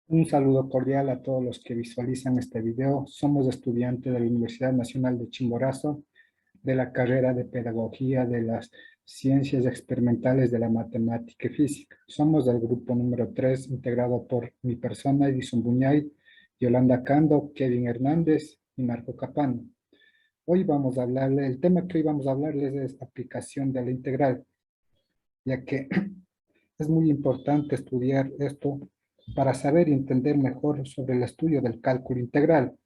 Un saludo cordial a todos los que visualizan este video. Somos estudiantes de la Universidad Nacional de Chimborazo, de la carrera de Pedagogía de las Ciencias Experimentales de la Matemática y Física. Somos del grupo número 3, integrado por mi persona, Edison Buñay, Yolanda Cando, Kevin Hernández y Marco Capano. El tema que hoy vamos a hablarles es aplicación de la integral, ya que es muy importante estudiar esto para saber y entender mejor sobre el estudio del cálculo integral.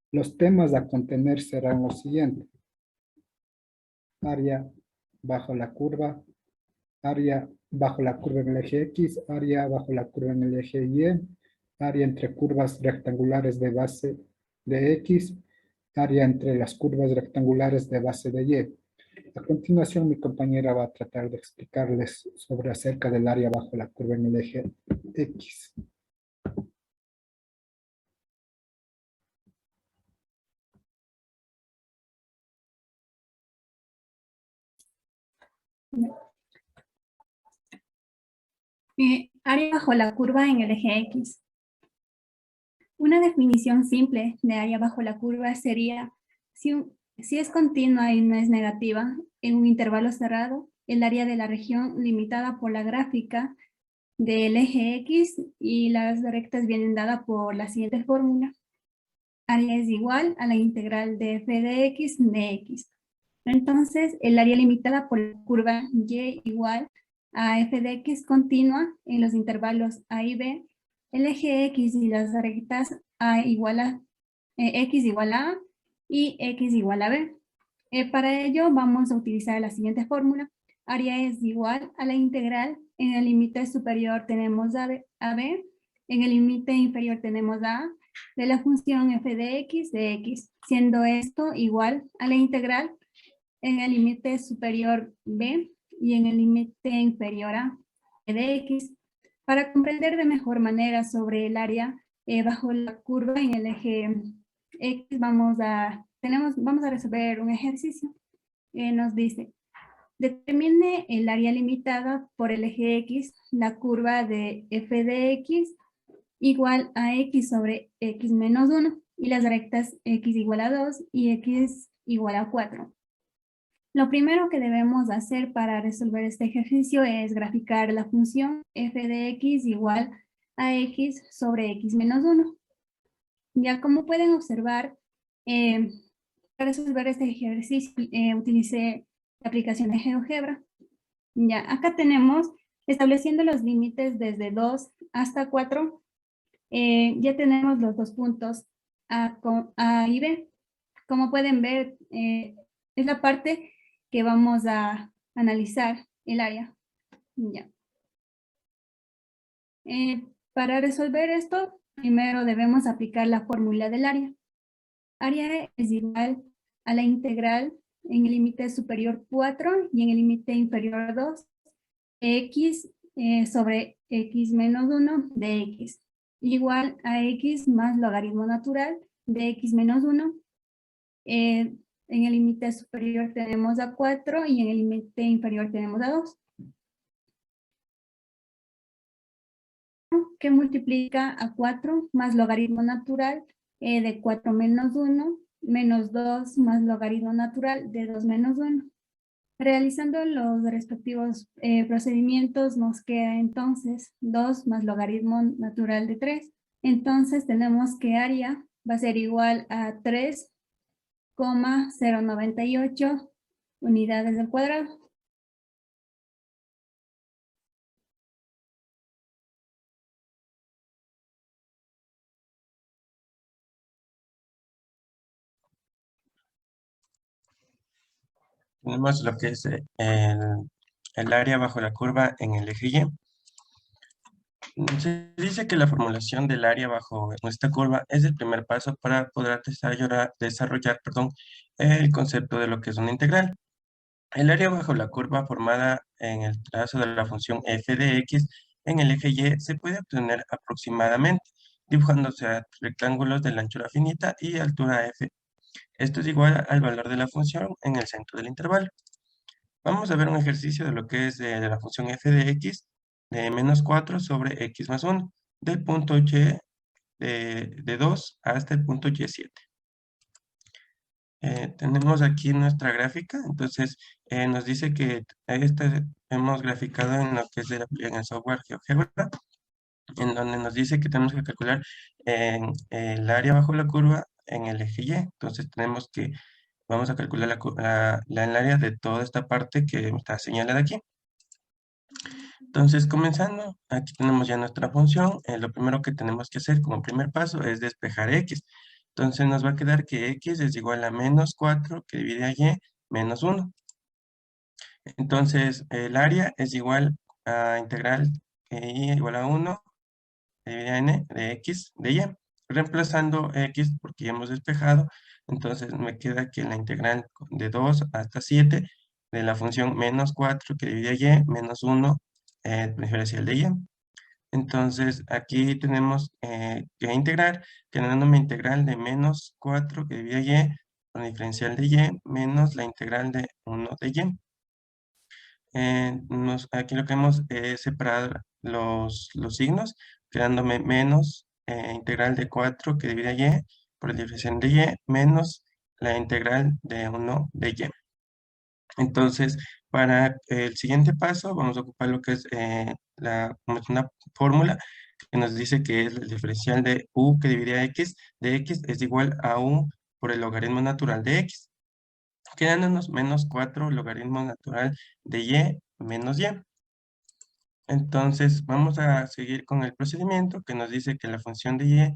Los temas a contener serán los siguientes: área bajo la curva, área bajo la curva en el eje X, área bajo la curva en el eje Y, área entre curvas rectangulares de base de X, área entre las curvas rectangulares de base de Y. A continuación, mi compañera va a tratar de explicarles sobre acerca del área bajo la curva en el eje X. Área bajo la curva en el eje X. Una definición simple de área bajo la curva sería, si es continua y no es negativa, en un intervalo cerrado, el área de la región limitada por la gráfica del eje X y las rectas vienen dadas por la siguiente fórmula. Área es igual a la integral de f de x de x. Entonces, el área limitada por la curva y igual a f de x continua en los intervalos a y b, el eje x y las rectas a igual a x igual a a y x igual a b. Para ello vamos a utilizar la siguiente fórmula. Área es igual a la integral. En el límite superior tenemos a b, en el límite inferior tenemos a de la función f de x, siendo esto igual a la integral en el límite superior b y en el límite inferior a de x. Para comprender de mejor manera sobre el área bajo la curva en el eje x, vamos a resolver un ejercicio. Nos dice, determine el área limitada por el eje x, la curva de f de x igual a x sobre x menos 1 y las rectas x igual a 2 y x igual a 4. Lo primero que debemos hacer para resolver este ejercicio es graficar la función f de x igual a x sobre x menos 1. Ya como pueden observar, para resolver este ejercicio utilicé la aplicación de GeoGebra. Ya, acá tenemos, estableciendo los límites desde 2 hasta 4, ya tenemos los dos puntos A y B. Como pueden ver, es la parte que vamos a analizar el área. Ya. Para resolver esto, primero debemos aplicar la fórmula del área. Área es igual a la integral en el límite superior 4 y en el límite inferior 2, x sobre x menos 1 de x, igual a x más logaritmo natural de x menos 1. En el límite superior tenemos a 4 y en el límite inferior tenemos a 2. Que multiplica a 4 más logaritmo natural de 4 menos 1, menos 2 más logaritmo natural de 2 menos 1. Realizando los respectivos procedimientos nos queda entonces 2 más logaritmo natural de 3. Entonces tenemos que área va a ser igual a 3,098 unidades al cuadrado. Tenemos lo que es el área bajo la curva en el eje Y. Se dice que la formulación del área bajo esta curva es el primer paso para poder desarrollar el concepto de lo que es una integral. El área bajo la curva formada en el trazo de la función f de x en el eje Y se puede obtener aproximadamente dibujándose rectángulos de la anchura finita y altura f. Esto es igual al valor de la función en el centro del intervalo. Vamos a ver un ejercicio de lo que es de la función f de x de menos 4 sobre x más 1, del punto Y de 2 hasta el punto Y7. Tenemos aquí nuestra gráfica, entonces nos dice que hemos graficado en lo que es en el software GeoGebra, en donde nos dice que tenemos que calcular el área bajo la curva en el eje Y. Entonces vamos a calcular el área de toda esta parte que está señalada aquí. Entonces, comenzando, aquí tenemos ya nuestra función. Lo primero que tenemos que hacer como primer paso es despejar X. Entonces nos va a quedar que X es igual a menos 4 que divide a Y menos 1. Entonces el área es igual a integral Y igual a 1 divide a N de X de Y. Reemplazando X porque ya hemos despejado, entonces me queda que la integral de 2 hasta 7 de la función menos 4 que divide a Y menos 1 diferencial de Y. Entonces, aquí tenemos que integrar, quedándome integral de menos 4 que divide Y con la diferencial de Y menos la integral de 1 de Y. Aquí lo que hemos es separar los signos, quedándome menos integral de 4 que divide Y por la diferencial de Y menos la integral de 1 de Y. Entonces, para el siguiente paso, vamos a ocupar lo que es como es una fórmula que nos dice que es el diferencial de u que divide a x de x es igual a u por el logaritmo natural de x, quedándonos menos 4 logaritmo natural de y menos y. Entonces, vamos a seguir con el procedimiento que nos dice que la función de y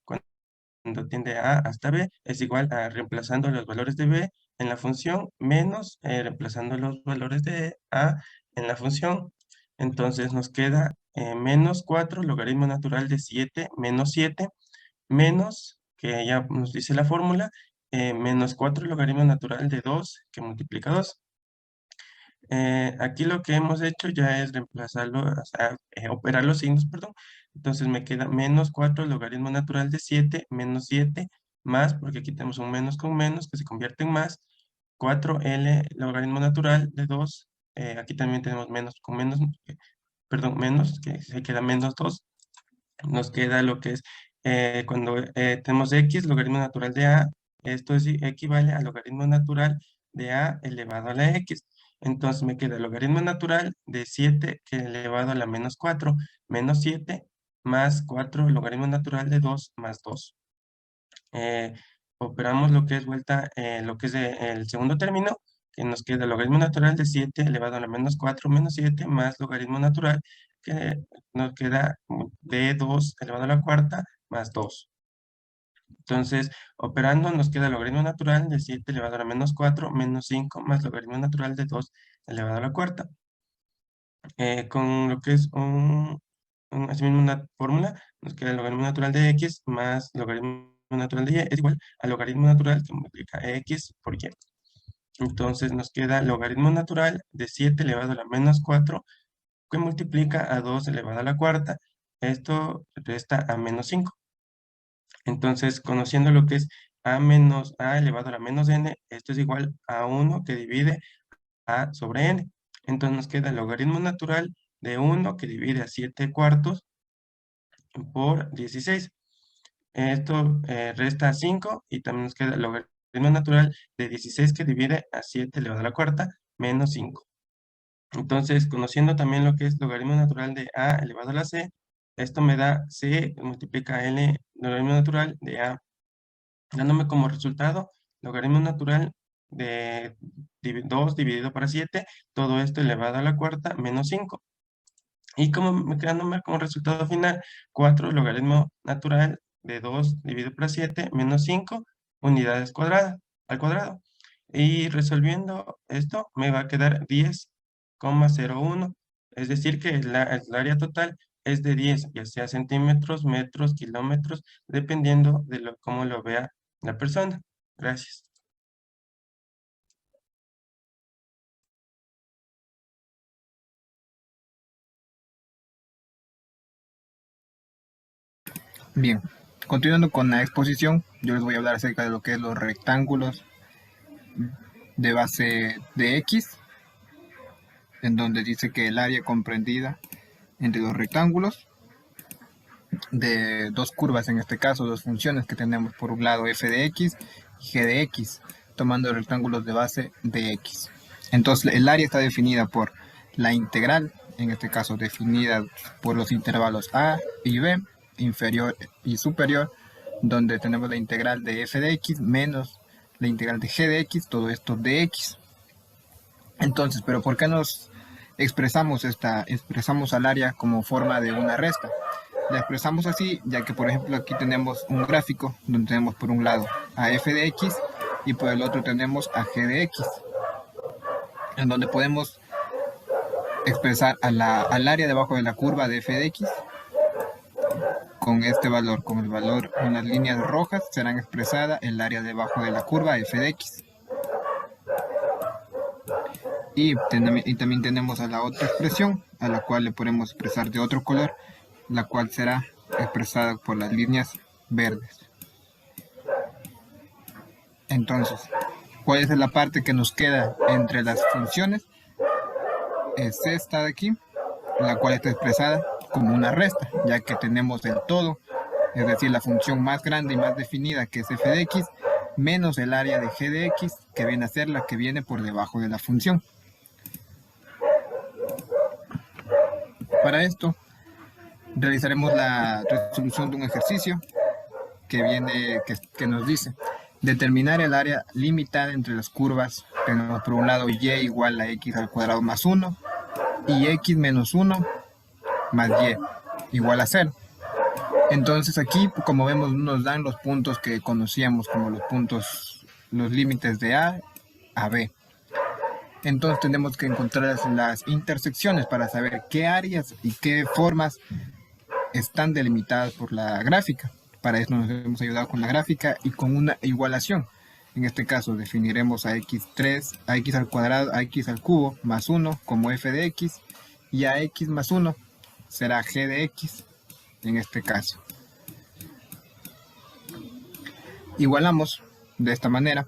cuando tiende a hasta b es igual a reemplazando los valores de b en la función menos reemplazando los valores de a en la función. Entonces nos queda menos 4 logaritmo natural de 7 menos 7 menos, que ya nos dice la fórmula, menos 4 logaritmo natural de 2 que multiplica 2. Aquí lo que hemos hecho ya es reemplazarlo, o sea, operar los signos, perdón. Entonces me queda menos 4 logaritmo natural de 7 menos 7 más, porque aquí tenemos un menos con menos que se convierte en más, 4L logaritmo natural de 2. Aquí también tenemos menos con menos, perdón, menos, que se queda menos 2. Nos queda lo que es cuando tenemos X logaritmo natural de A, esto equivale al logaritmo natural de A elevado a la X. Entonces me queda el logaritmo natural de 7 que elevado a la menos 4, menos 7, más 4 logaritmo natural de 2 más 2. Operamos lo que es vuelta, lo que es el segundo término, que nos queda el logaritmo natural de 7 elevado a la menos 4 menos 7 más logaritmo natural, que nos queda de 2 elevado a la cuarta más 2. Entonces, operando nos queda el logaritmo natural de 7 elevado a la menos 4 menos 5 más logaritmo natural de 2 elevado a la cuarta. Con lo que es asimismo una fórmula, nos queda el logaritmo natural de x más logaritmo natural de y es igual al logaritmo natural que multiplica x por y. Entonces nos queda logaritmo natural de 7 elevado a la menos 4 que multiplica a 2 elevado a la cuarta. Esto resta a menos 5. Entonces, conociendo lo que es a elevado a la menos n, esto es igual a 1 que divide a sobre n. Entonces nos queda el logaritmo natural de 1 que divide a 7 cuartos por 16. Esto resta a 5 y también nos queda el logaritmo natural de 16 que divide a 7 elevado a la cuarta menos 5. Entonces, conociendo también lo que es logaritmo natural de a elevado a la c, esto me da c multiplica l logaritmo natural de a, dándome como resultado logaritmo natural de 2 dividido para 7, todo esto elevado a la cuarta menos 5. Y como quedándome como resultado final, 4 logaritmo natural de 2 dividido por 7 menos 5 unidades cuadradas al cuadrado. Y resolviendo esto me va a quedar 10,01. Es decir que el área total es de 10, ya sea centímetros, metros, kilómetros, dependiendo de cómo lo vea la persona. Gracias. Bien, continuando con la exposición, yo les voy a hablar acerca de lo que es los rectángulos de base de X, en donde dice que el área comprendida entre los rectángulos de dos curvas, en este caso dos funciones que tenemos por un lado f de x y g de x, tomando rectángulos de base de x. Entonces el área está definida por la integral, en este caso definida por los intervalos a y b, inferior y superior, donde tenemos la integral de f de x menos la integral de g de x, todo esto de x. Entonces, ¿pero por qué nos expresamos al área como forma de una resta? La expresamos así, ya que por ejemplo aquí tenemos un gráfico donde tenemos por un lado a f de x y por el otro tenemos a g de x, en donde podemos expresar al área debajo de la curva de f de x con este valor, con el valor en las líneas rojas serán expresada el área debajo de la curva f de x. Y también tenemos a la otra expresión, a la cual le podemos expresar de otro color, la cual será expresada por las líneas verdes. Entonces, ¿cuál es la parte que nos queda entre las funciones? Es esta de aquí, la cual está expresada como una resta, ya que tenemos el todo, es decir, la función más grande y más definida, que es f de x, menos el área de g de x, que viene a ser la que viene por debajo de la función. Para esto, realizaremos la resolución de un ejercicio que nos dice determinar el área limitada entre las curvas. Tenemos por un lado y igual a x al cuadrado más 1 y x menos 1 más y igual a 0. Entonces aquí, como vemos, nos dan los puntos que conocíamos como los límites de a b. Entonces tenemos que encontrar las intersecciones para saber qué áreas y qué formas están delimitadas por la gráfica. Para eso nos hemos ayudado con la gráfica y con una igualación. En este caso definiremos a x3, a x al cuadrado, a x al cubo más 1 como f de x, y a x más 1 será g de x en este caso. Igualamos de esta manera,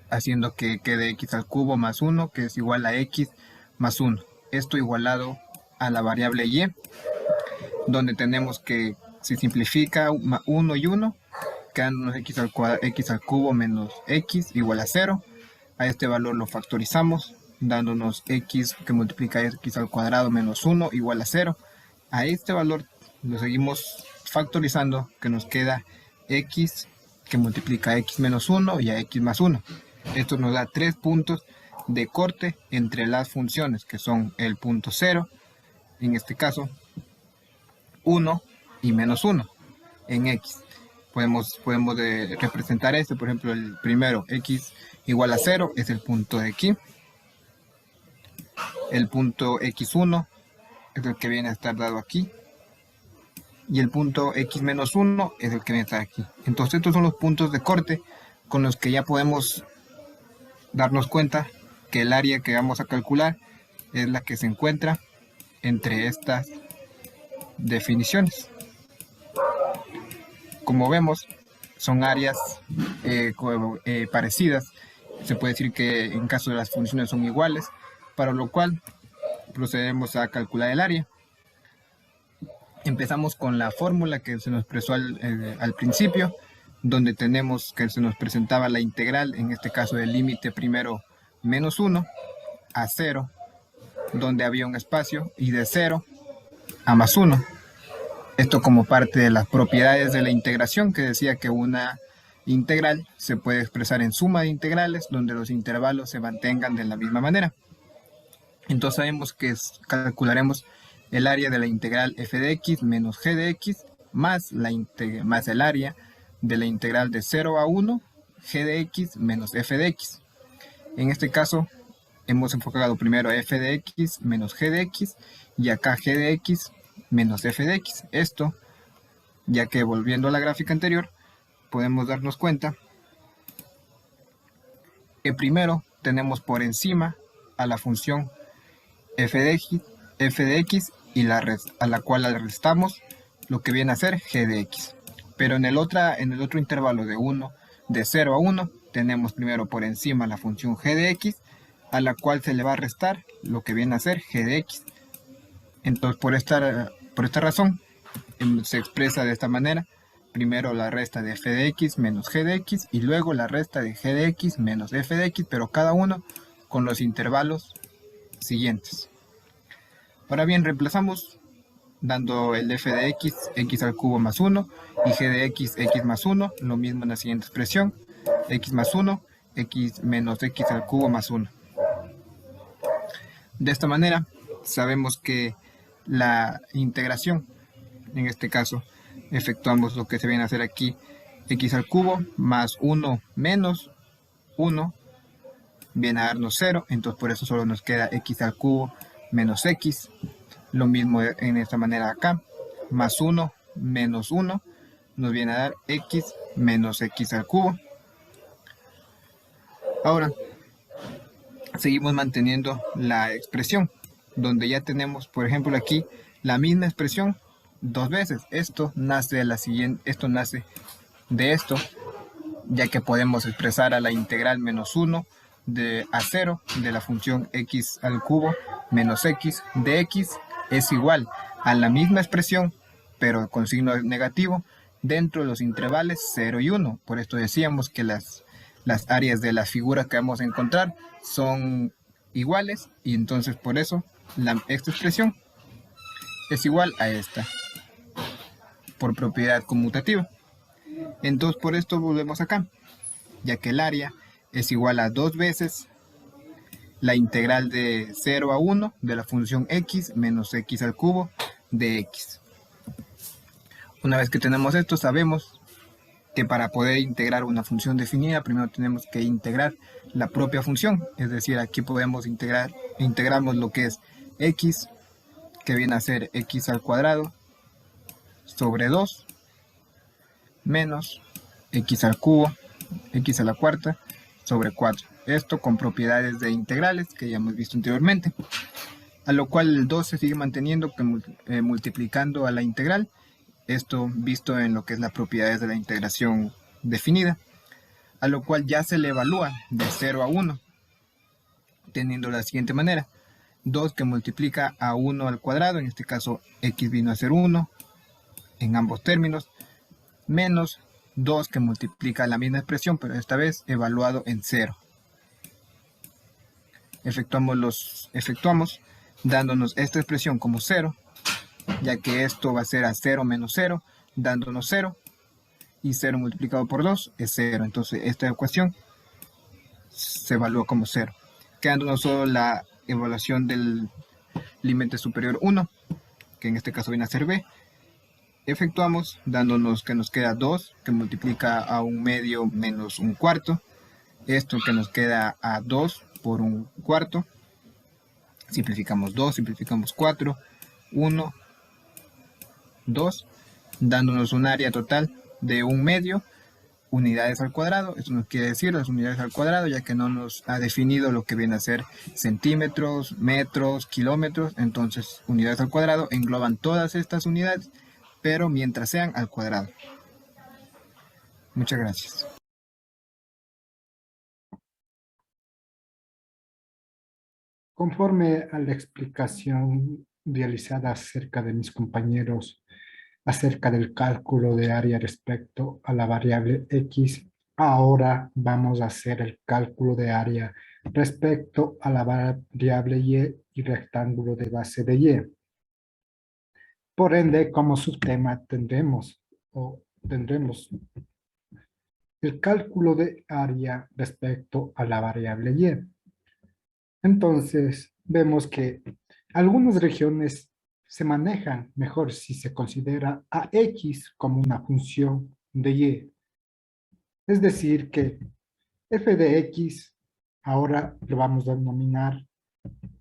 haciendo que quede x al cubo más 1, que es igual a x más 1. Esto igualado a la variable y, donde tenemos que se simplifica 1 y 1, quedándonos x al cubo menos x igual a 0. A este valor lo factorizamos, dándonos x que multiplica x al cuadrado menos 1 igual a 0. A este valor lo seguimos factorizando, que nos queda x que multiplica x menos 1 y a x más 1. Esto nos da 3 puntos de corte entre las funciones, que son el punto 0, en este caso 1 y menos 1 en x. Podemos representar este, por ejemplo, el primero, x igual a 0, es el punto de aquí. El punto x1 es el que viene a estar dado aquí. Y el punto x menos 1 es el que viene a estar aquí. Entonces estos son los puntos de corte con los que ya podemos darnos cuenta que el área que vamos a calcular es la que se encuentra entre estas definiciones. Como vemos, son áreas parecidas. Se puede decir que en caso de las funciones son iguales, para lo cual procedemos a calcular el área. Empezamos con la fórmula que se nos expresó al principio, donde tenemos que se nos presentaba la integral, en este caso del límite primero menos 1 a 0, donde había un espacio, y de 0 a más 1. Esto como parte de las propiedades de la integración, que decía que una integral se puede expresar en suma de integrales, donde los intervalos se mantengan de la misma manera. Entonces sabemos que calcularemos el área de la integral f de x menos g de x más el área de la integral de 0 a 1 g de x menos f de x. En este caso hemos enfocado primero a f de x menos g de x y acá g de x menos f de x. Esto, ya que volviendo a la gráfica anterior, podemos darnos cuenta que primero tenemos por encima a la función f de x y a la cual le restamos lo que viene a ser g de x. Pero en el otro intervalo de 0 a 1 tenemos primero por encima la función g de x, a la cual se le va a restar lo que viene a ser g de x. Entonces por esta razón se expresa de esta manera. Primero la resta de f de x menos g de x y luego la resta de g de x menos f de x, pero cada uno con los intervalos siguientes. Ahora bien, reemplazamos dando el f de x, x al cubo más 1, y g de x, x más 1, lo mismo en la siguiente expresión, x más 1, x menos x al cubo más 1. De esta manera, sabemos que la integración, en este caso, efectuamos lo que se viene a hacer aquí, x al cubo más 1 menos 1, viene a darnos 0, entonces por eso solo nos queda x al cubo menos x, lo mismo en esta manera acá, más 1 menos 1, nos viene a dar x menos x al cubo. Ahora, seguimos manteniendo la expresión, donde ya tenemos, por ejemplo, aquí la misma expresión dos veces. Esto nace de esto, ya que podemos expresar a la integral menos 1 a 0 de la función x al cubo menos x de x es igual a la misma expresión, pero con signo negativo, dentro de los intervalos 0 y 1. Por esto decíamos que las áreas de las figuras que vamos a encontrar son iguales, y entonces por eso esta expresión es igual a esta, por propiedad conmutativa. Entonces por esto volvemos acá, ya que el área es igual a 2 veces la integral de 0 a 1 de la función x menos x al cubo de x. Una vez que tenemos esto, sabemos que para poder integrar una función definida, primero tenemos que integrar la propia función. Es decir, aquí podemos integramos lo que es x, que viene a ser x al cuadrado, sobre 2, menos x al cubo, x a la cuarta, sobre 4. Esto con propiedades de integrales que ya hemos visto anteriormente. A lo cual el 2 se sigue manteniendo multiplicando a la integral. Esto visto en lo que es las propiedades de la integración definida. A lo cual ya se le evalúa de 0 a 1. Teniendo la siguiente manera. 2 que multiplica a 1 al cuadrado. En este caso x vino a ser 1 en ambos términos. Menos 2 que multiplica la misma expresión, pero esta vez evaluado en 0. Efectuamos dándonos esta expresión como 0, ya que esto va a ser a 0 menos 0, dándonos 0, y 0 multiplicado por 2 es 0. Entonces esta ecuación se evalúa como 0, quedándonos solo la evaluación del límite superior 1, que en este caso viene a ser b. Efectuamos dándonos que nos queda 2 que multiplica a 1 medio menos 1 cuarto, esto que nos queda a 2 por 1 cuarto, simplificamos 2, simplificamos 4, 1, 2, dándonos un área total de 1 medio unidades al cuadrado. Esto nos quiere decir las unidades al cuadrado, ya que no nos ha definido lo que viene a ser centímetros, metros, kilómetros. Entonces unidades al cuadrado engloban todas estas unidades, pero mientras sean al cuadrado. Muchas gracias. Conforme a la explicación realizada acerca de mis compañeros acerca del cálculo de área respecto a la variable x, ahora vamos a hacer el cálculo de área respecto a la variable y rectángulo de base de y. Por ende, como subtema tendremos el cálculo de área respecto a la variable y. Entonces, vemos que algunas regiones se manejan mejor si se considera a x como una función de y. Es decir, que f de x ahora lo vamos a denominar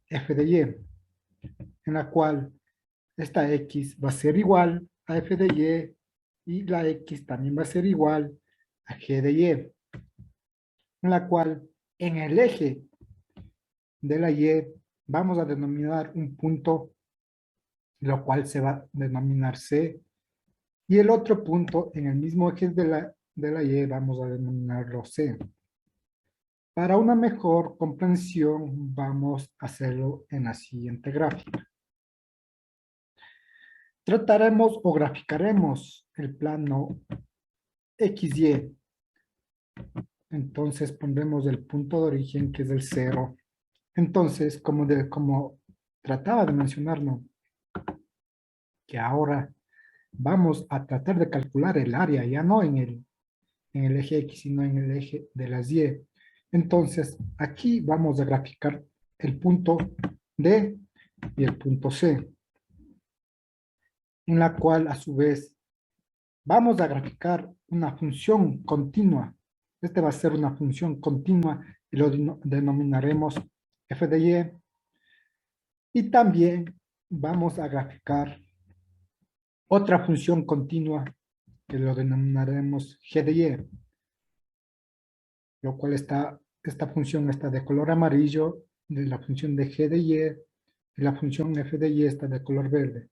f de y, en la cual esta x va a ser igual a f de y la x también va a ser igual a g de y, en la cual en el eje de la y vamos a denominar un punto, lo cual se va a denominar C, y el otro punto en el mismo eje de la y vamos a denominarlo C. Para una mejor comprensión vamos a hacerlo en la siguiente gráfica. trataremos o graficaremos el plano XY. Entonces pondremos el punto de origen, que es el 0. Entonces, como trataba de mencionar, ¿no?, que ahora vamos a tratar de calcular el área, ya no en el eje X, sino en el eje de las Y. Entonces, aquí vamos a graficar el punto D y el punto C, en la cual, a su vez, vamos a graficar una función continua. Este va a ser una función continua y lo denominaremos f de y. Y también vamos a graficar otra función continua que lo denominaremos g de y, lo cual esta función está de color amarillo, de la función de g de y la función f de y está de color verde.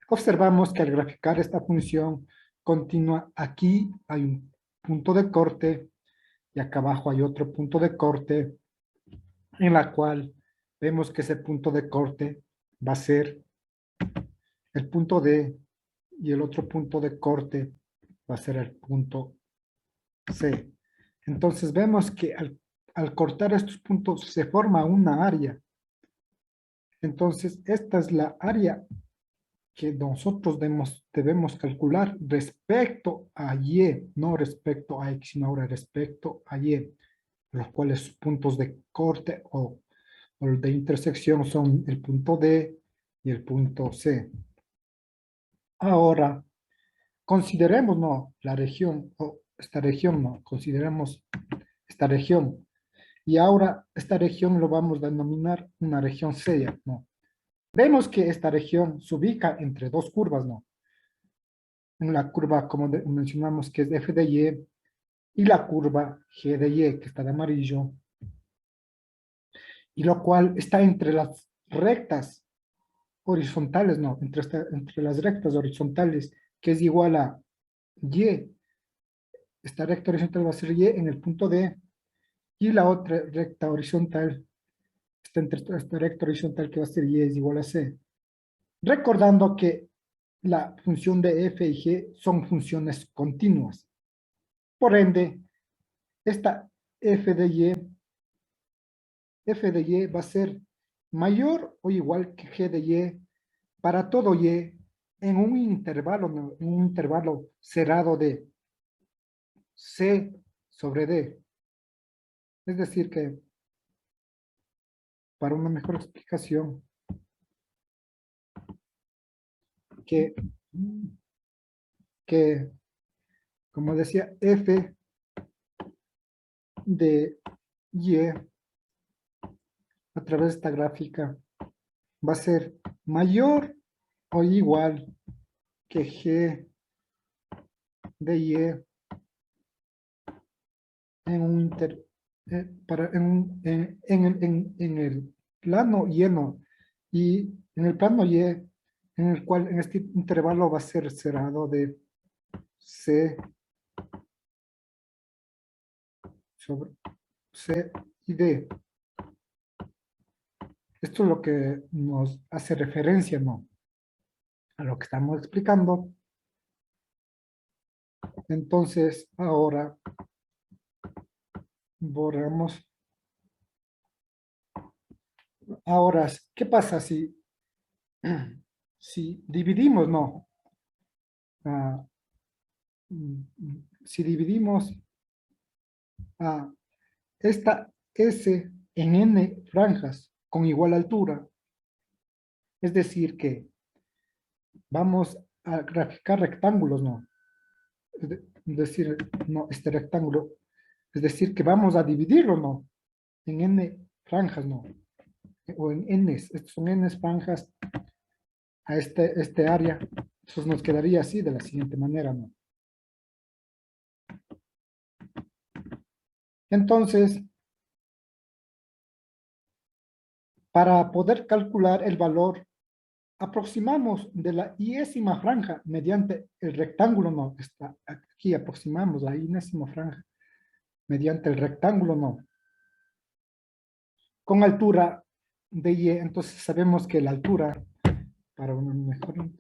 Observamos que al graficar esta función continua, aquí hay un punto de corte y acá abajo hay otro punto de corte, en la cual vemos que ese punto de corte va a ser el punto D y el otro punto de corte va a ser el punto C. Entonces vemos que al cortar estos puntos se forma una área. Entonces esta es la área que nosotros debemos calcular respecto a Y, no respecto a X, sino ahora respecto a Y, los cuales puntos de corte o de intersección son el punto D y el punto C. Ahora, consideremos, no, la región, o esta región, no, consideremos esta región. Y ahora esta región lo vamos a denominar una región C, ¿no? Vemos que esta región se ubica entre dos curvas, ¿no? En la curva, como mencionamos, que es f de y la curva g de y, que está de amarillo, y lo cual está entre las rectas horizontales, ¿no? Entre las rectas horizontales, que es igual a y. Esta recta horizontal va a ser y en el punto D, y la otra recta horizontal está entre esta recta horizontal, que va a ser y es igual a C. Recordando que la función de f y g son funciones continuas. Por ende, esta f de y va a ser mayor o igual que g de y para todo y en un intervalo, ¿no?, en un intervalo cerrado de C sobre D. Es decir que, para una mejor explicación, que como decía, f de y a través de esta gráfica va a ser mayor o igual que g de y en un en el plano lleno, y en el plano y en el cual en este intervalo va a ser cerrado de C sobre C y D. Esto es lo que nos hace referencia, ¿no?, a lo que estamos explicando. Entonces, ahora borramos. Ahora, ¿qué pasa si dividimos, no? Si dividimos a esta S en N franjas con igual altura, es decir que vamos a graficar rectángulos, ¿no? Es decir, no, este rectángulo, es decir que vamos a dividirlo, ¿no?, en N franjas, ¿no?, o en Ns, estos son Ns franjas a este área. Entonces nos quedaría así, de la siguiente manera, ¿no? Entonces, para poder calcular el valor, aproximamos de la iésima franja mediante el rectángulo, ¿no? Está aquí, aproximamos la iésima franja mediante el rectángulo, ¿no?, con altura de y. Entonces sabemos que la altura, para una mejor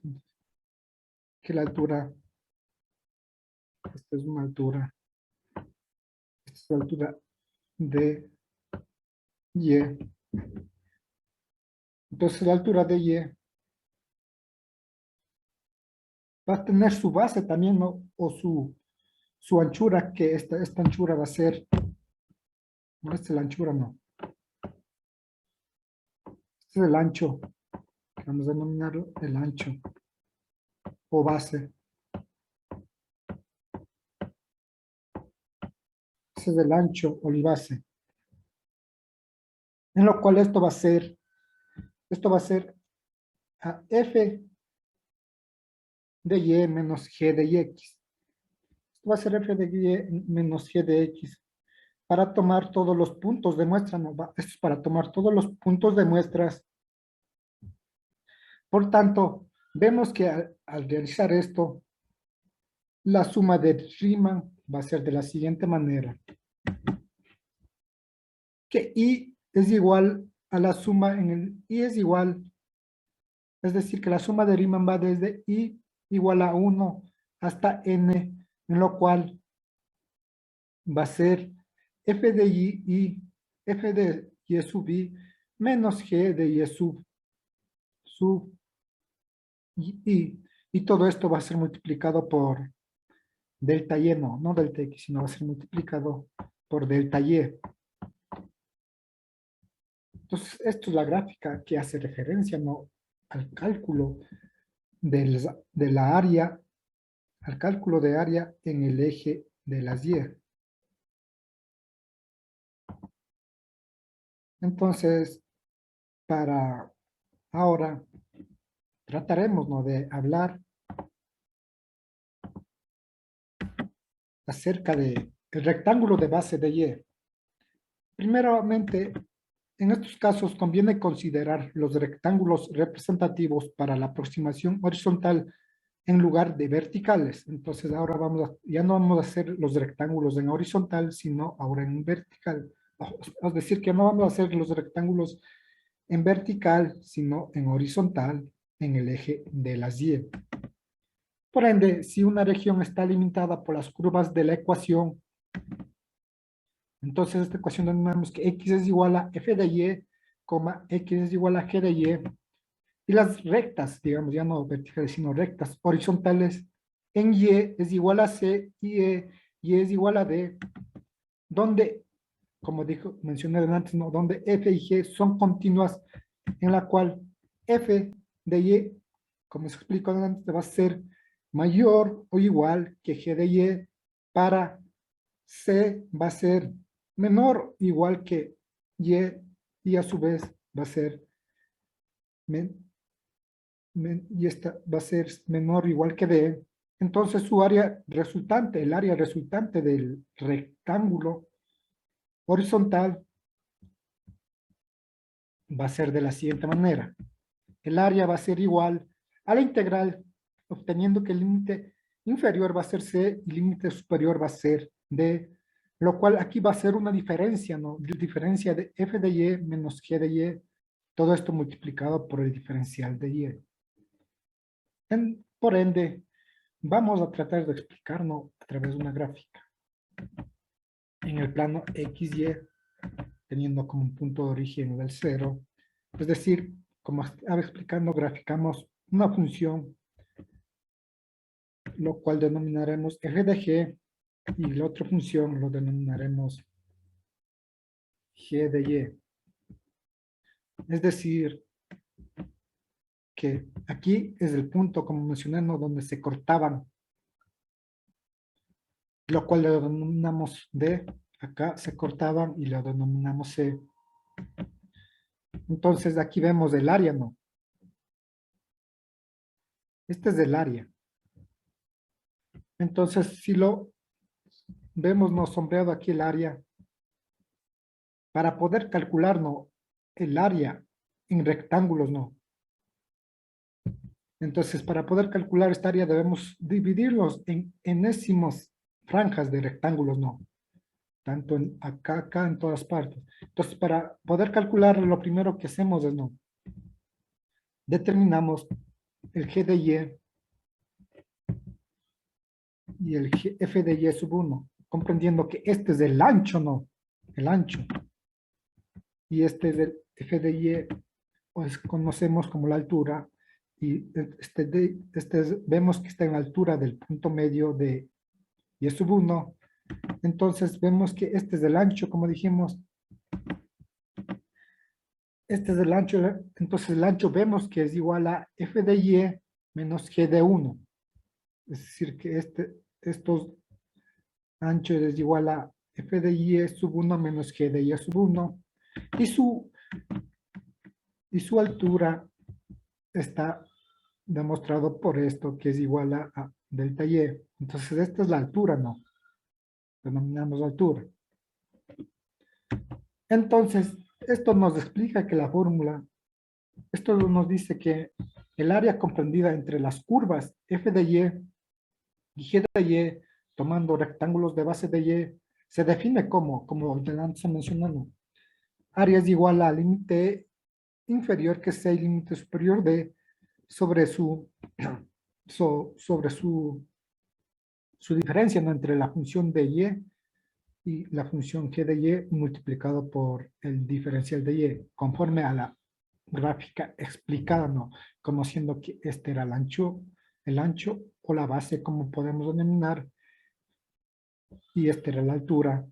que la altura, esta es una altura, esta es la altura de Y. Entonces la altura de Y va a tener su base también, ¿no? O su anchura, que esta anchura va a ser, no, esta es la anchura, no. Este es el ancho, vamos a denominarlo el ancho o base. Este es el ancho o base. En lo cual esto va a ser a F de Y menos G de X. Esto va a ser F de Y menos G de X. Para tomar todos los puntos de muestra, ¿no? Esto es para tomar todos los puntos de muestras. Por tanto, vemos que al realizar esto, la suma de Riemann va a ser de la siguiente manera. Que I es igual a la suma en el I es igual, es decir, que la suma de Riemann va desde I igual a 1 hasta N, en lo cual va a ser F de Y, F de Y sub I menos G de Y sub I. Y todo esto va a ser multiplicado por delta Y, no delta X, sino va a ser multiplicado por delta Y. Entonces, esto es la gráfica que hace referencia, ¿no?, al cálculo de la área, al cálculo de área en el eje de las Y. Entonces, para ahora, trataremos, ¿no?, de hablar acerca del rectángulo de base de Y. Primeramente, en estos casos conviene considerar los rectángulos representativos para la aproximación horizontal en lugar de verticales. Entonces ahora ya no vamos a hacer los rectángulos en horizontal, sino ahora en vertical. Es decir, que no vamos a hacer los rectángulos en vertical, sino en horizontal, en el eje de las Y. Por ende, si una región está limitada por las curvas de la ecuación, entonces esta ecuación denominamos que X es igual a F de Y, X es igual a G de Y, y las rectas, digamos, ya no verticales, sino rectas horizontales, en Y es igual a C y Y es igual a D, donde, como mencioné antes, ¿no?, donde F y G son continuas, en la cual F de Y, como se explicó antes, va a ser mayor o igual que G de Y, para C va a ser menor o igual que y a su vez va a ser y esta va a ser menor o igual que D. Entonces su área resultante, el área resultante del rectángulo horizontal va a ser de la siguiente manera. El área va a ser igual a la integral, obteniendo que el límite inferior va a ser C y el límite superior va a ser D, lo cual aquí va a ser una diferencia, ¿no?, diferencia de F de Y menos G de Y, todo esto multiplicado por el diferencial de Y. Por ende, vamos a tratar de explicarlo a través de una gráfica. En el plano XY, teniendo como un punto de origen el 0, es decir, como estaba explicando, graficamos una función, lo cual denominaremos f de g, y la otra función lo denominaremos g de y. Es decir, que aquí es el punto, como mencioné, ¿no?, donde se cortaban, lo cual lo denominamos D, acá se cortaban y lo denominamos C. Entonces aquí vemos el área, ¿no? Este es el área. Entonces, si lo vemos, ¿no?, sombreado aquí el área, para poder calcular, ¿no?, el área en rectángulos, ¿no? Entonces, para poder calcular esta área debemos dividirlos en enésimos franjas de rectángulos, ¿no? Tanto acá, en todas partes. Entonces, para poder calcular, lo primero que hacemos es, ¿no?, determinamos el G de Y y el f de y sub 1, comprendiendo que este es el ancho, ¿no? El ancho. Y este es el f de y, pues conocemos como la altura, y vemos que está en la altura del punto medio de y sub 1. Entonces vemos que este es el ancho, como dijimos. Este es el ancho, entonces el ancho vemos que es igual a f de y menos g de 1. Es decir, que estos anchos es igual a f de y sub 1 menos g de y sub 1. Y su altura está demostrado por esto, que es igual a delta y. Entonces esta es la altura, ¿no? Denominamos altura. Entonces, esto nos explica que la fórmula, esto nos dice que el área comprendida entre las curvas f de y g de y, tomando rectángulos de base de y, se define como antes se mencionó, área es igual al límite inferior que sea el límite superior de sobre su diferencia, ¿no? Entre la función de y la función g de y multiplicado por el diferencial de y, conforme a la gráfica explicada, ¿no? Conociendo que este era el ancho o la base, como podemos denominar, y esta era la altura,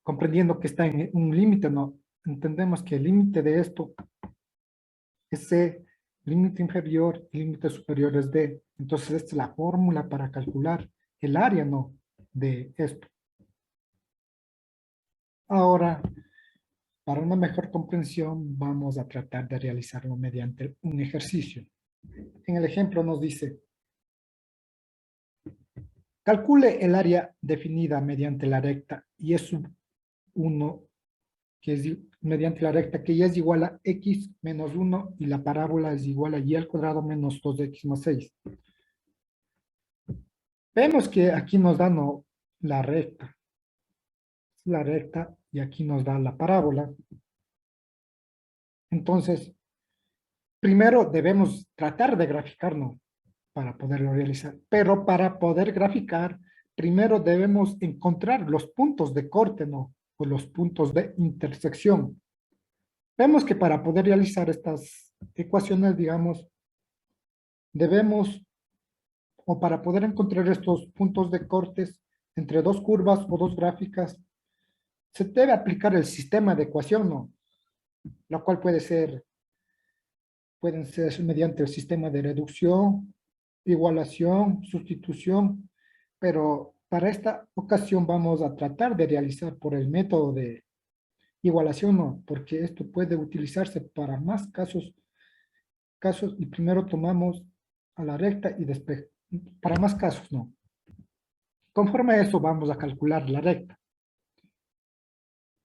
comprendiendo que está en un límite, ¿no? Entendemos que el límite de esto es C, límite inferior y límite superior es D. Entonces esta es la fórmula para calcular el área, ¿no? De esto. Ahora, para una mejor comprensión, vamos a tratar de realizarlo mediante un ejercicio. En el ejemplo nos dice, calcule el área definida mediante la recta y es sub 1, que es mediante la recta que y es igual a x menos 1 y la parábola es igual a y al cuadrado menos 2x más 6. Vemos que aquí nos da, ¿no?, la recta. La recta y aquí nos da la parábola. Entonces, primero debemos tratar de graficarnos para poderlo realizar. Pero para poder graficar, primero debemos encontrar los puntos de corte, ¿no? O los puntos de intersección. Vemos que para poder realizar estas ecuaciones, digamos, debemos, o para poder encontrar estos puntos de cortes entre dos curvas o dos gráficas, se debe aplicar el sistema de ecuación, ¿no? Lo cual pueden ser mediante el sistema de reducción, igualación, sustitución, pero para esta ocasión vamos a tratar de realizar por el método de igualación, ¿no? Porque esto puede utilizarse para más casos y primero tomamos a la recta y después, para más casos, ¿no? Conforme a eso vamos a calcular la recta.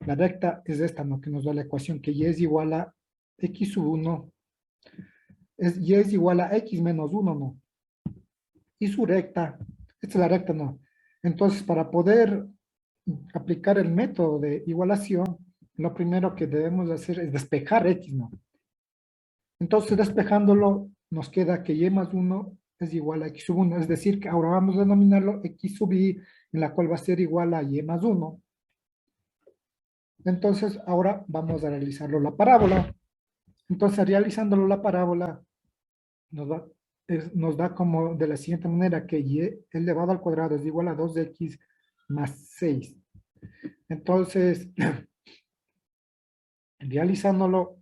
La recta es esta, ¿no? Que nos da la ecuación que y es igual a x sub 1, y es igual a x menos 1, ¿no? Y su recta, esta es la recta, ¿no? Entonces, para poder aplicar el método de igualación, lo primero que debemos hacer es despejar x, ¿no? Entonces, despejándolo, nos queda que y más 1 es igual a x sub 1, es decir, que ahora vamos a denominarlo x sub y, en la cual va a ser igual a y más 1. Entonces, ahora vamos a realizarlo la parábola. Entonces, realizándolo la parábola, nos da como de la siguiente manera, que y elevado al cuadrado es igual a 2x más 6. Entonces, realizándolo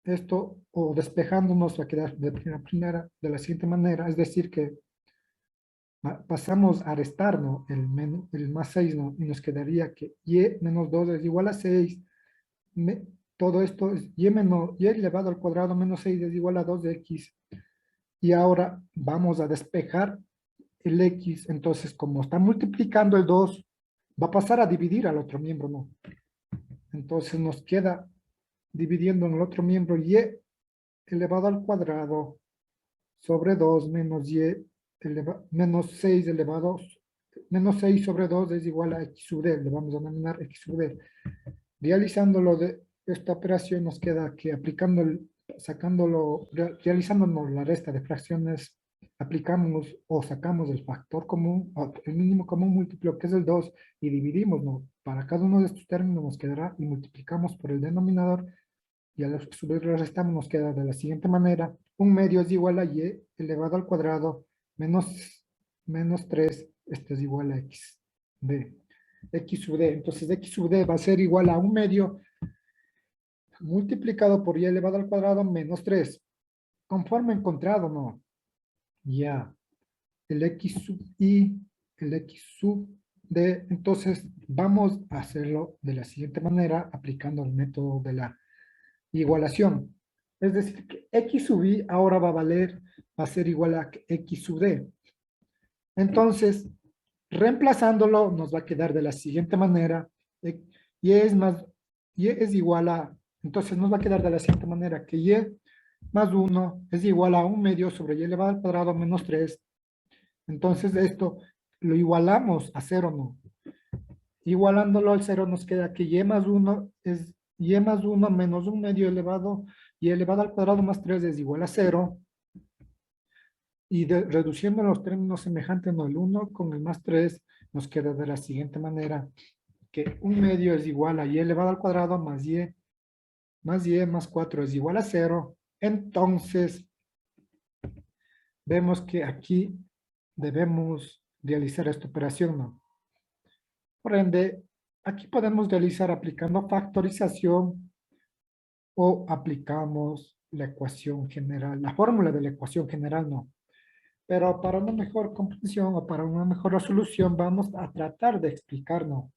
esto o despejándonos va a quedar de la siguiente manera, es decir que pasamos a restar, ¿no?, el más 6, ¿no? Y nos quedaría que y menos 2 es igual a 6. Todo esto es y elevado al cuadrado menos 6 es igual a 2x. Y ahora vamos a despejar el x. Entonces, como está multiplicando el 2, va a pasar a dividir al otro miembro, ¿no? Entonces nos queda dividiendo en el otro miembro y elevado al cuadrado sobre 2 menos menos 6 elevado, menos 6 sobre 2 es igual a x sub d, le vamos a denominar x sub d. Realizándolo de esta operación nos queda que realizándonos la resta de fracciones aplicamos o sacamos el factor común, o el mínimo común múltiplo, que es el 2, y dividimos, ¿no? Para cada uno de estos términos nos quedará, y multiplicamos por el denominador, y a su vez lo restamos, nos queda de la siguiente manera: un medio es igual a y elevado al cuadrado menos 3, esto es igual a x de x sub d. Entonces x sub d va a ser igual a un medio multiplicado por y elevado al cuadrado menos 3. Conforme encontrado, ¿no? Ya, el x sub i, el x sub d. Entonces vamos a hacerlo de la siguiente manera, aplicando el método de la igualación. Es decir, que x sub i ahora va a ser igual a x sub d. Entonces, reemplazándolo, nos va a quedar de la siguiente manera: y es igual a, entonces nos va a quedar de la siguiente manera, que y más 1 es igual a un medio sobre y elevado al cuadrado menos 3. Entonces esto lo igualamos a 0, ¿no? Igualándolo al 0 nos queda que y más 1 es y más 1 menos un medio elevado, y elevado al cuadrado más 3 es igual a 0. Y reduciendo los términos semejantes, ¿no? El 1 con el más 3 nos queda de la siguiente manera, que un medio es igual a y elevado al cuadrado más y más 4 es igual a 0. Entonces, vemos que aquí debemos realizar esta operación, ¿no? Por ende, aquí podemos realizar aplicando factorización, o aplicamos la ecuación general, la fórmula de la ecuación general, ¿no? Pero para una mejor comprensión o para una mejor resolución vamos a tratar de explicarnos,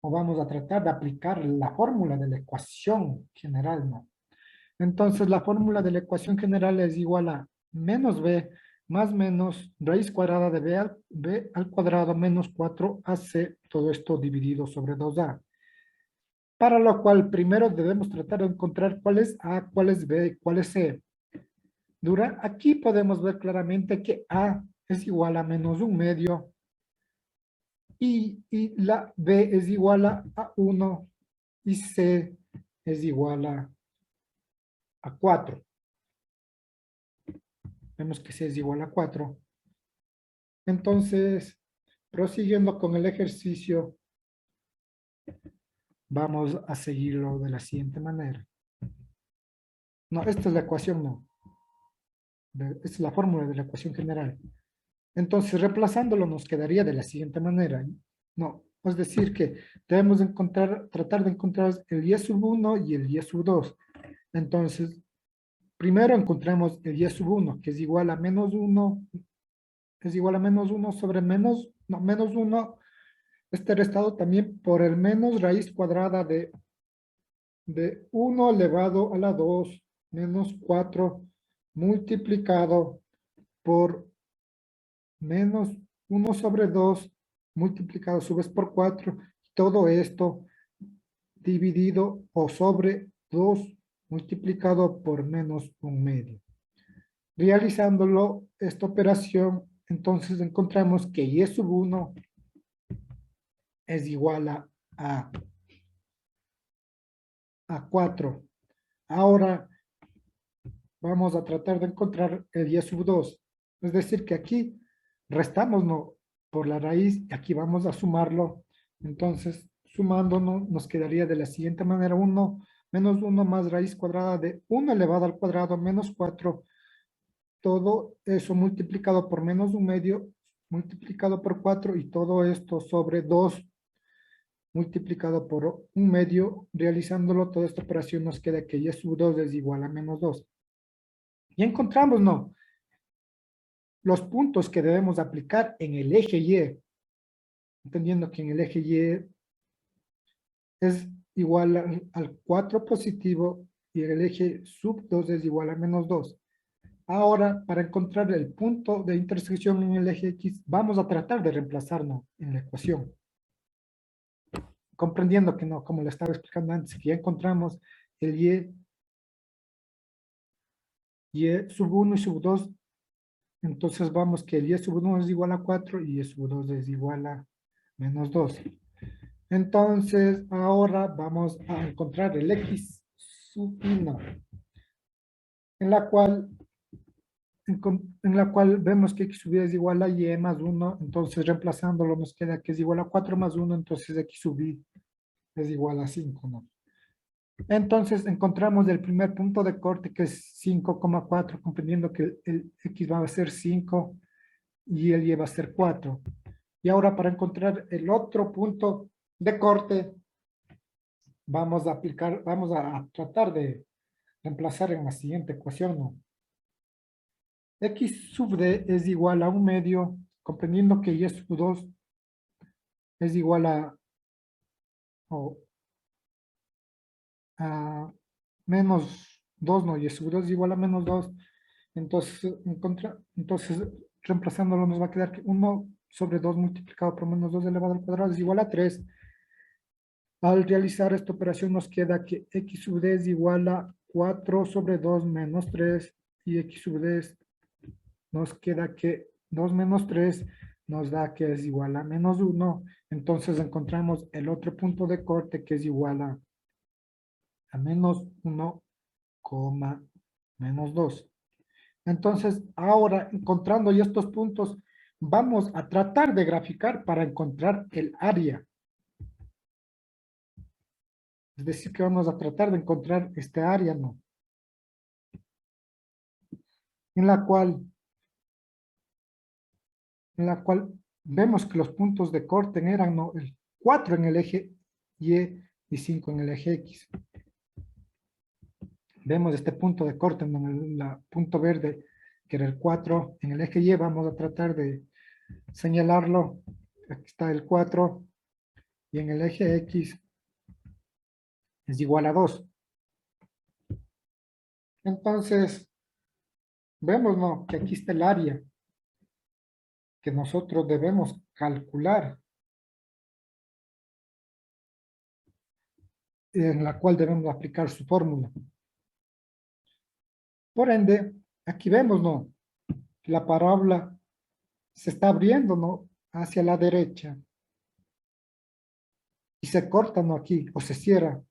o vamos a tratar de aplicar la fórmula de la ecuación general, ¿no? Entonces la fórmula de la ecuación general es igual a menos b más menos raíz cuadrada de b al cuadrado menos 4ac, todo esto dividido sobre 2a. Para lo cual primero debemos tratar de encontrar cuál es a, cuál es b, cuál es c. Aquí podemos ver claramente que a es igual a menos un medio, y la b es igual a 1, y c es igual a 4. Vemos que c es igual a 4. Entonces, prosiguiendo con el ejercicio, vamos a seguirlo de la siguiente manera. No, esta es la ecuación, no. Esta es la fórmula de la ecuación general. Entonces, reemplazándolo nos quedaría de la siguiente manera. No, es decir que debemos tratar de encontrar el y sub 1 y el y sub 2. Entonces, primero encontramos el y sub 1, que es igual a menos 1, es igual a menos 1 sobre menos 1, este restado también por el menos raíz cuadrada de 1 elevado a la 2 menos 4 multiplicado por menos 1 sobre 2 multiplicado a su vez por 4, todo esto dividido o sobre 2 multiplicado por menos un medio. Realizándolo esta operación, entonces encontramos que y sub 1 es igual a 4. Ahora vamos a tratar de encontrar el y sub 2. Es decir que aquí restamos, ¿no?, por la raíz, y aquí vamos a sumarlo. Entonces, sumándonos, nos quedaría de la siguiente manera: 1 menos 1 más raíz cuadrada de 1 elevado al cuadrado menos 4. Todo eso multiplicado por menos un medio, multiplicado por 4, y todo esto sobre 2 multiplicado por un medio. Realizándolo toda esta operación nos queda que y sub 2 es igual a menos 2. Y encontramos, ¿no?, los puntos que debemos aplicar en el eje Y, entendiendo que en el eje Y es igual al 4 positivo y el eje sub 2 es igual a menos 2. Ahora, para encontrar el punto de intersección en el eje X, vamos a tratar de reemplazarlo en la ecuación. Comprendiendo que no, como le estaba explicando antes, que ya encontramos el Y sub 1 y sub 2. Entonces vamos que el y sub 1 es igual a 4 y y sub 2 es igual a menos 2. Entonces ahora vamos a encontrar el x sub 1, en la cual en la cual vemos que x sub y es igual a y más 1, entonces reemplazándolo nos queda que es igual a 4 más 1, entonces x sub y es igual a 5, ¿no? Entonces encontramos el primer punto de corte que es 5,4, comprendiendo que el x va a ser 5 y el y va a ser 4. Y ahora para encontrar el otro punto de corte, vamos a tratar de reemplazar en la siguiente ecuación, ¿no? X sub d es igual a 1/2, comprendiendo que y sub 2 es igual a menos 2, ¿no? Y sub 2 es igual a menos 2. Entonces, reemplazándolo nos va a quedar que 1 sobre 2 multiplicado por menos 2 elevado al cuadrado es igual a 3. Al realizar esta operación nos queda que x sub d es igual a 4 sobre 2 menos 3 y x sub d nos queda que 2 menos 3 nos da que es igual a menos 1. Entonces encontramos el otro punto de corte que es igual a menos 1, menos 2. Entonces, ahora encontrando ya estos puntos, vamos a tratar de graficar para encontrar el área. Es decir, que vamos a tratar de encontrar este área, ¿no? En la cual vemos que los puntos de corte eran, ¿no?, el 4 en el eje Y y 5 en el eje X. Vemos este punto de corte en el punto verde, que era el 4 en el eje Y. Vamos a tratar de señalarlo. Aquí está el 4 y en el eje X es igual a 2. Entonces, vemos, ¿no?, que aquí está el área que nosotros debemos calcular, en la cual debemos aplicar su fórmula. Por ende, aquí vemos, ¿no?, que la parábola se está abriendo, ¿no?, hacia la derecha y se corta, ¿no?, aquí, o se cierra.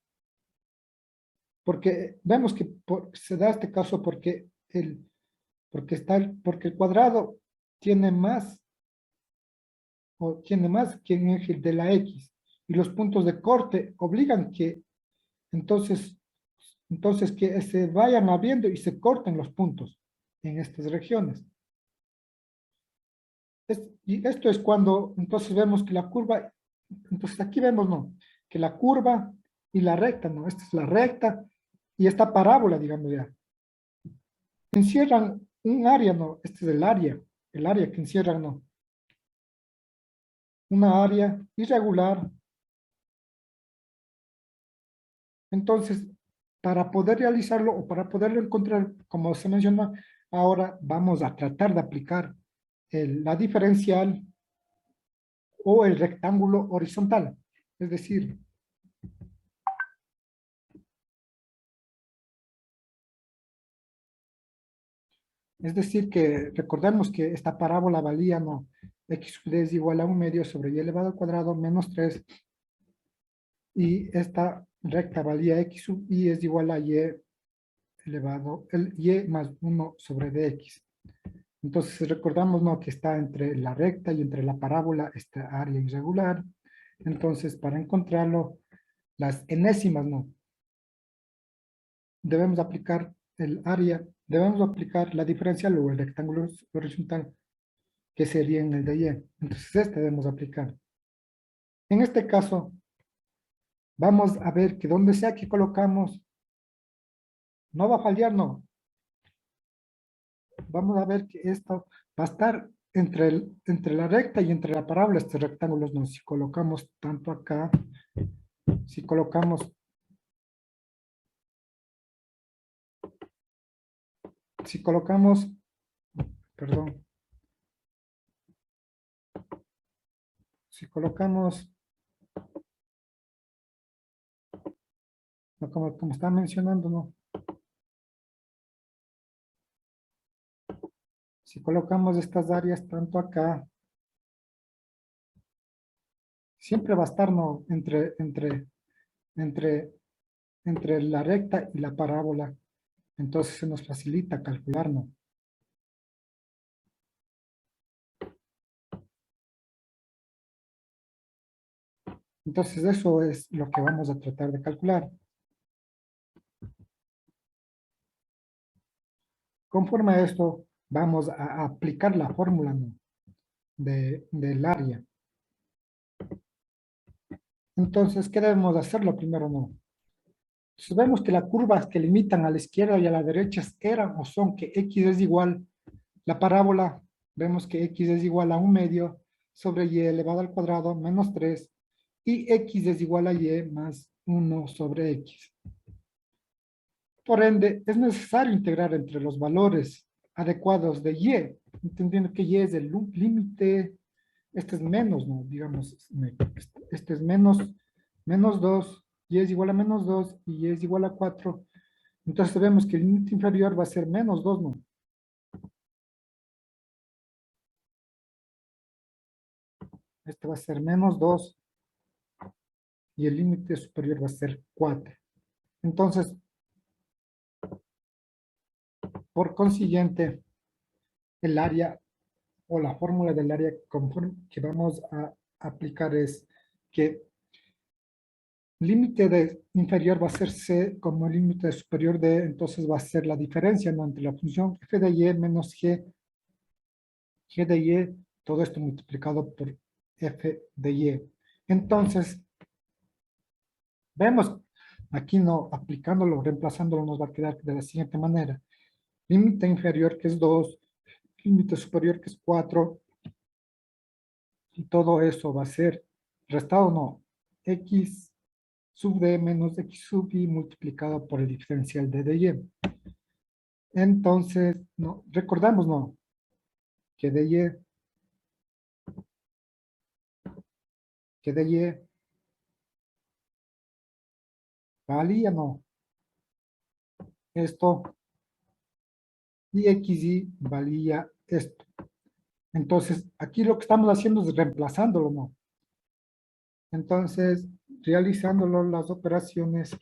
Porque vemos que se da este caso porque el cuadrado tiene más que en eje de la X, y los puntos de corte obligan que entonces que se vayan abriendo y se corten los puntos en estas regiones. Y esto es cuando entonces vemos que la curva, entonces aquí vemos, ¿no?, que la curva y la recta, ¿no?, esta es la recta y esta parábola, digamos ya, encierran un área, ¿no?, este es el área que encierran, ¿no?, una área irregular. Entonces, para poder realizarlo o para poderlo encontrar, como se menciona, ahora vamos a tratar de aplicar la diferencial o el rectángulo horizontal. Es decir que recordemos que esta parábola valía, ¿no?, x sub d es igual a 1/2 sobre y elevado al cuadrado menos 3, y esta recta valía x sub y es igual a y elevado, el y más 1 sobre dx. Entonces recordamos, ¿no?, que está entre la recta y entre la parábola esta área irregular. Entonces, para encontrarlo, las enésimas, ¿no?, debemos aplicar debemos aplicar la diferencial o el rectángulo horizontal, que sería en el de y. Entonces, este debemos aplicar. En este caso, vamos a ver que donde sea que colocamos, no va a fallar, no. Vamos a ver que esto va a estar entre la recta y entre la parábola, estos rectángulos, ¿no? Si colocamos tanto acá, si colocamos, perdón, si colocamos, no, como está mencionando, ¿no?, si colocamos estas áreas tanto acá, siempre va a estar, ¿no?, entre la recta y la parábola. Entonces se nos facilita calcular, ¿no? Entonces eso es lo que vamos a tratar de calcular. Conforme a esto, vamos a aplicar la fórmula, ¿no?, del área. Entonces, ¿qué debemos hacerlo primero, no? Entonces, vemos que las curvas que limitan a la izquierda y a la derecha eran o son que x es igual, la parábola, vemos que x es igual a 1/2 sobre y elevado al cuadrado menos 3, y x es igual a y más 1 sobre x. Por ende, es necesario integrar entre los valores adecuados de y, entendiendo que y es el límite, este es menos, ¿no? Digamos, este es menos 2, y es igual a menos 2, y y es igual a 4. Entonces vemos que el límite inferior va a ser menos 2, ¿no? Este va a ser menos 2, y el límite superior va a ser 4. Entonces, por consiguiente, el área o la fórmula del área que vamos a aplicar es que límite de inferior va a ser c como límite superior de, entonces va a ser la diferencia, ¿no?, entre la función f de y menos g de y, todo esto multiplicado por f de y. Entonces, vemos aquí, no, aplicándolo, reemplazándolo, nos va a quedar de la siguiente manera. Límite inferior, que es 2, límite superior, que es 4, y todo eso va a ser restado, no, x sub d menos x sub y multiplicado por el diferencial de y. Entonces, no, recordamos, no, que y valía, no, esto, y xy valía esto. Entonces, aquí lo que estamos haciendo es reemplazándolo, ¿no? Entonces, realizándolo las operaciones,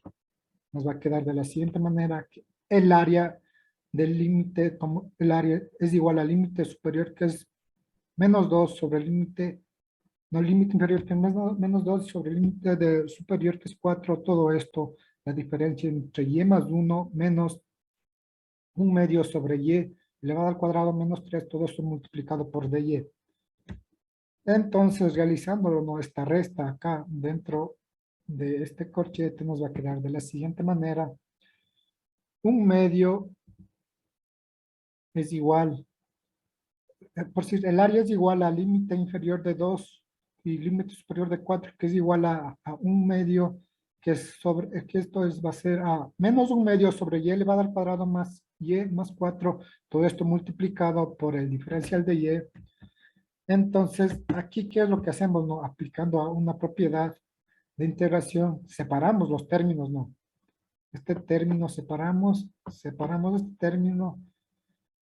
nos va a quedar de la siguiente manera, que el área del límite, como el área es igual al límite superior, que es menos 2 sobre el límite, no, límite inferior, que es menos 2 sobre el límite de superior, que es 4, todo esto, la diferencia entre y más 1 menos 1/2 sobre y elevado al cuadrado menos 3, todo esto multiplicado por dy. Entonces, realizándolo, ¿no?, esta resta acá dentro de este corchete nos va a quedar de la siguiente manera. 1/2 es igual, por si el área es igual al límite inferior de 2 y límite superior de 4, que es igual a 1/2, que es sobre, que esto es, va a ser a menos 1/2 sobre y elevado al cuadrado más y más 4, todo esto multiplicado por el diferencial de y. Entonces, aquí, ¿qué es lo que hacemos, no? Aplicando a una propiedad de integración, separamos los términos, ¿no? Este término separamos este término,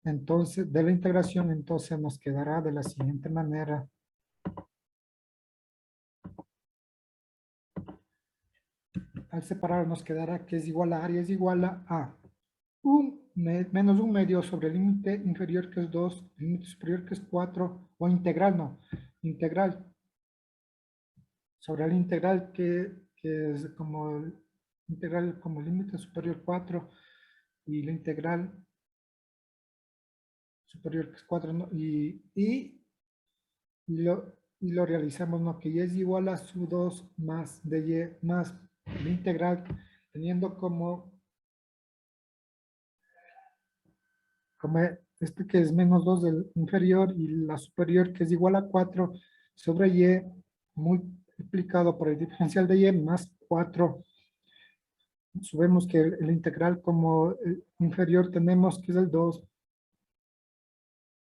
entonces, de la integración, entonces nos quedará de la siguiente manera. Al separar nos quedará que es igual a área es igual a menos 1/2 sobre el límite inferior, que es 2, límite superior, que es 4, o integral, no, integral sobre el integral, que es como integral como límite superior 4, y la integral superior, que es 4, ¿no? Y lo realizamos, ¿no?, que y es igual a sub 2 más de y más la integral, teniendo como este, que es menos 2 del inferior, y la superior, que es igual a 4 sobre y multiplicado por el diferencial de y más 4. Subimos que el integral como inferior tenemos que es el 2,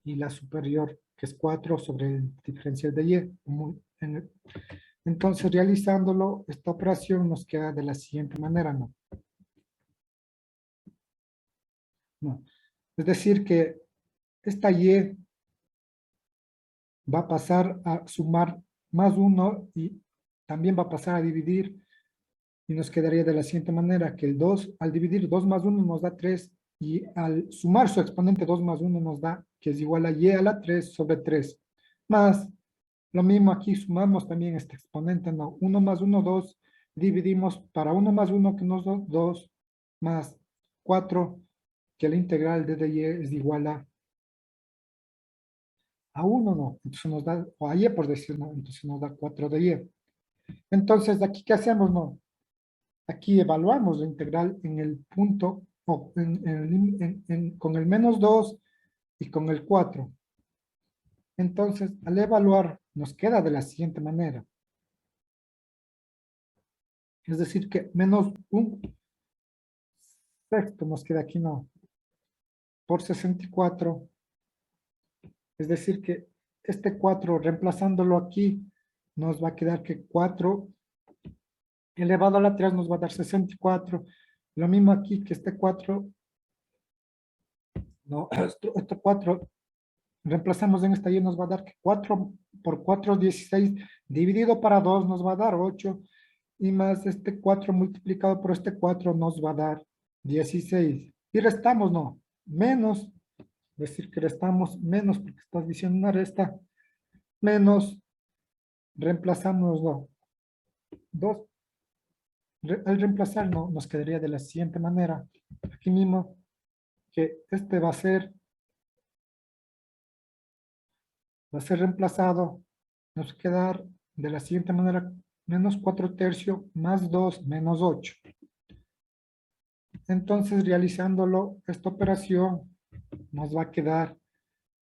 y la superior, que es 4 sobre el diferencial de y. Entonces, realizándolo, esta operación nos queda de la siguiente manera, ¿no? No. Es decir, que esta y va a pasar a sumar más 1, y también va a pasar a dividir, y nos quedaría de la siguiente manera, que el 2, al dividir 2 más 1 nos da 3, y al sumar su exponente 2 más 1 nos da que es igual a y a la 3 sobre 3, más Lo mismo aquí sumamos también este exponente, no, 1 más 1, 2, dividimos para 1 más 1 que nos da 2, más 4, que la integral de y es igual a 1, no, entonces nos da, o a y por decir, no, entonces nos da 4 de y. Entonces, aquí, ¿qué hacemos? No, aquí evaluamos la integral en el punto, o con el menos 2 y con el 4. Entonces, al evaluar, nos queda de la siguiente manera. Es decir, que menos un sexto nos queda aquí, no, por 64. Es decir, que este 4, reemplazándolo aquí, nos va a quedar que 4 elevado a la 3 nos va a dar 64. Lo mismo aquí, que este 4, no, este 4, reemplazamos en esta y nos va a dar que 4 por 4, 16, dividido para 2 nos va a dar 8, y más este 4 multiplicado por este 4 nos va a dar 16. Y restamos, no, menos, es decir, que restamos menos, porque estás diciendo una resta, menos, reemplazamos, no, 2, al reemplazar, no, nos quedaría de la siguiente manera, aquí mismo, que este va a ser reemplazado, nos va a quedar de la siguiente manera, menos 4 tercios más 2 menos 8. Entonces, realizándolo, esta operación nos va a quedar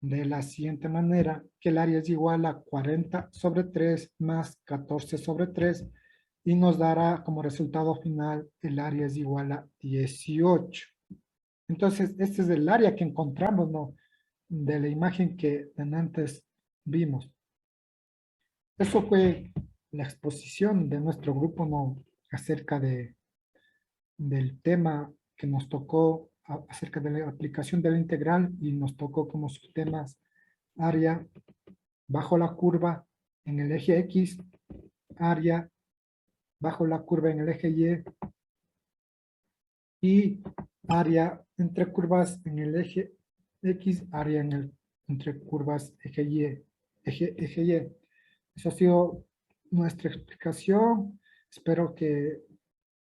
de la siguiente manera, que el área es igual a 40 sobre 3 más 14 sobre 3, y nos dará como resultado final, el área es igual a 18. Entonces, este es el área que encontramos, ¿no?, de la imagen que antes vimos. Eso fue la exposición de nuestro grupo, ¿no?, acerca del tema que nos tocó, acerca de la aplicación de la integral, y nos tocó como subtemas área bajo la curva en el eje X, área bajo la curva en el eje Y área entre curvas en el eje X, área entre curvas eje Y. Eso ha sido nuestra explicación. Espero que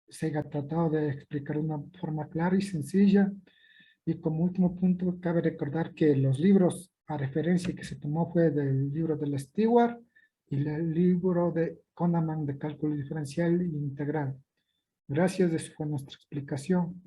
se haya tratado de explicar de una forma clara y sencilla. Y como último punto, cabe recordar que los libros a referencia que se tomó fue del libro de Stewart y el libro de Kahneman de cálculo diferencial e integral. Gracias, esa fue nuestra explicación.